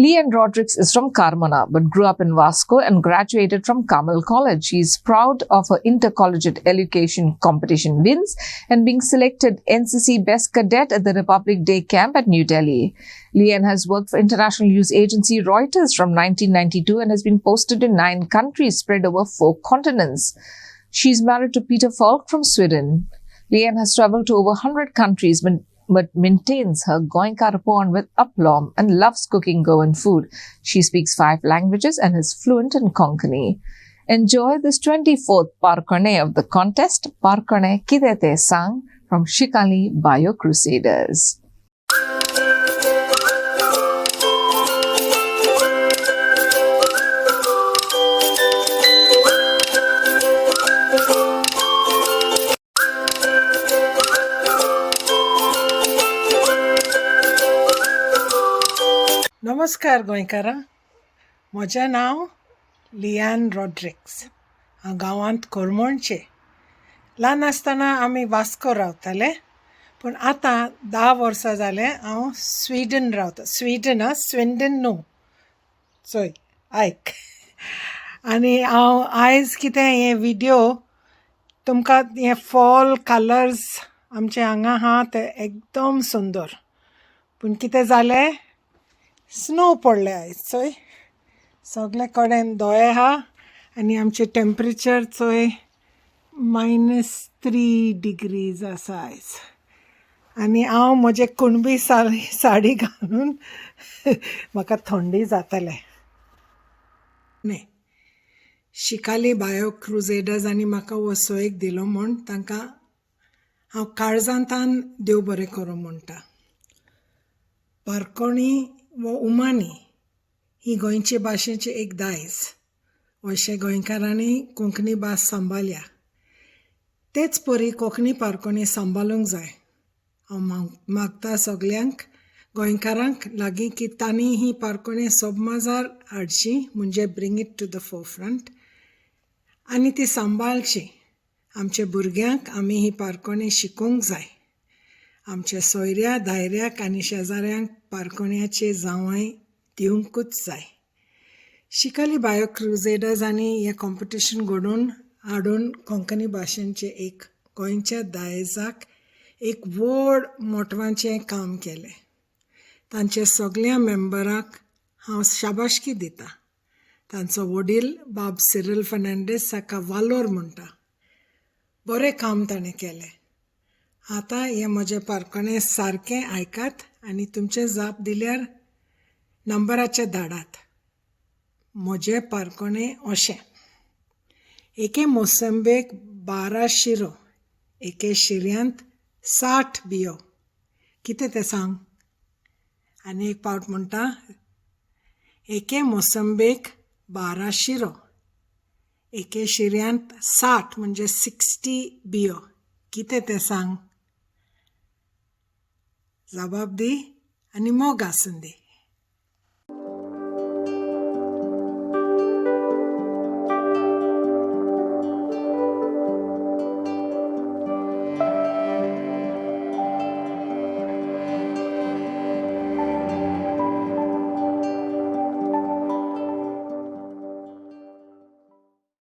Leanne Rodrigues is from Carmona but grew up in Vasco and graduated from Carmel College. She is proud of her intercollegiate education competition wins and being selected NCC Best Cadet at the Republic Day Camp at New Delhi. Leanne has worked for international news agency Reuters from 1992 and has been posted in 9 countries spread over 4 continents. She is married to Peter Falk from Sweden. Leanne has traveled to over 100 countries but maintains her Goenka rapport with aplomb and loves cooking Goan food. She speaks 5 languages and is fluent in Konkani. Enjoy this 24th Parkone of the contest, Parkone Kidete Sang from Shikali Bio Crusaders. नमस्कार गोंयकारां, म्हजें नांव Lian Rodrigues. हांव गांवांत कोरमोणचें. ल्हान आसतना आमी वास्को रावताले, पूण आतां 10 वर्सां जाले हांव स्विडन रावता. स्विडन न्हू, चोय आयक. आनी हांव आयज कितें हे विडियो तुमकां हे फॉल कलर्स आमचे हांगा आहा ते एकदम सुंदर. पूण कितें जालें, स्नो पडले आयज. चोय सगळे कडेन दोळे आहा आनी आमचें टेम्परेचर चोय -3 डिग्रीज आसा आयज. आनी हांव म्हजे कुणबी साडी घालून म्हाका थंडी जाताले. न्ही शिकाली बायो क्रुसेडर्सांनी म्हाका वसोयेक दिलो म्हूण तांकां हांव काळजांतान देव बरें करूं म्हणटा. पारकोणी वो उमानी ही गोंयचे भाशेची एक दायज. अशें गोंयकारांनी कोंकणी भास सांबाळ्ळ्या, तेच परी कोंकणी पारकोणी सांबाळूंक जाय. हांव मागता सगल्यांक गोंयकारांक लागीं की तांणी ही पारकोणी सोबमाजार हाडची, म्हणजे bring it to the forefront आनी ती सांबाळची. आमच्या भुरग्यांक आमी ही पारकोणी शिकोवंक जाय. आमच्या सोयऱ्या धायऱ्याक आनी शेजाऱ्यांक पारकोण्याचे जावंय दिवंकूच जाय. शिकाली बायो क्रुसेडर्सांनी हें कॉम्पिटिशन घडोवन हाडून कोंकणी भाशेचें एक गोंयच्या दायजाक एक व्हड मोठवाचें काम केलें. तांच्या सगळ्या मेंबरांक हांव शाबासकी दितां. तांचो वडील बाब सिरिल फर्नांडीस ताका वालोर म्हणटा. बरें काम ताणें केलें. आतां हें म्हजें पारकोणें सारकें आयकात आनी तुमचे जाप दिल्यार नंबराचेर धाडात. म्हजें पारकोणें अशें: एके मोसंबेक 12 शिरो, एके शिऱ्यांत 60 बियो. कितें तें सांग? आनी एक पावट म्हणटा, एके मोसंबेक 12 शिरो, एके शिऱ्यांत 60 म्हणजे 60 बियो. कितें तें सांग? जबाब दी आनी मोग आसून दी.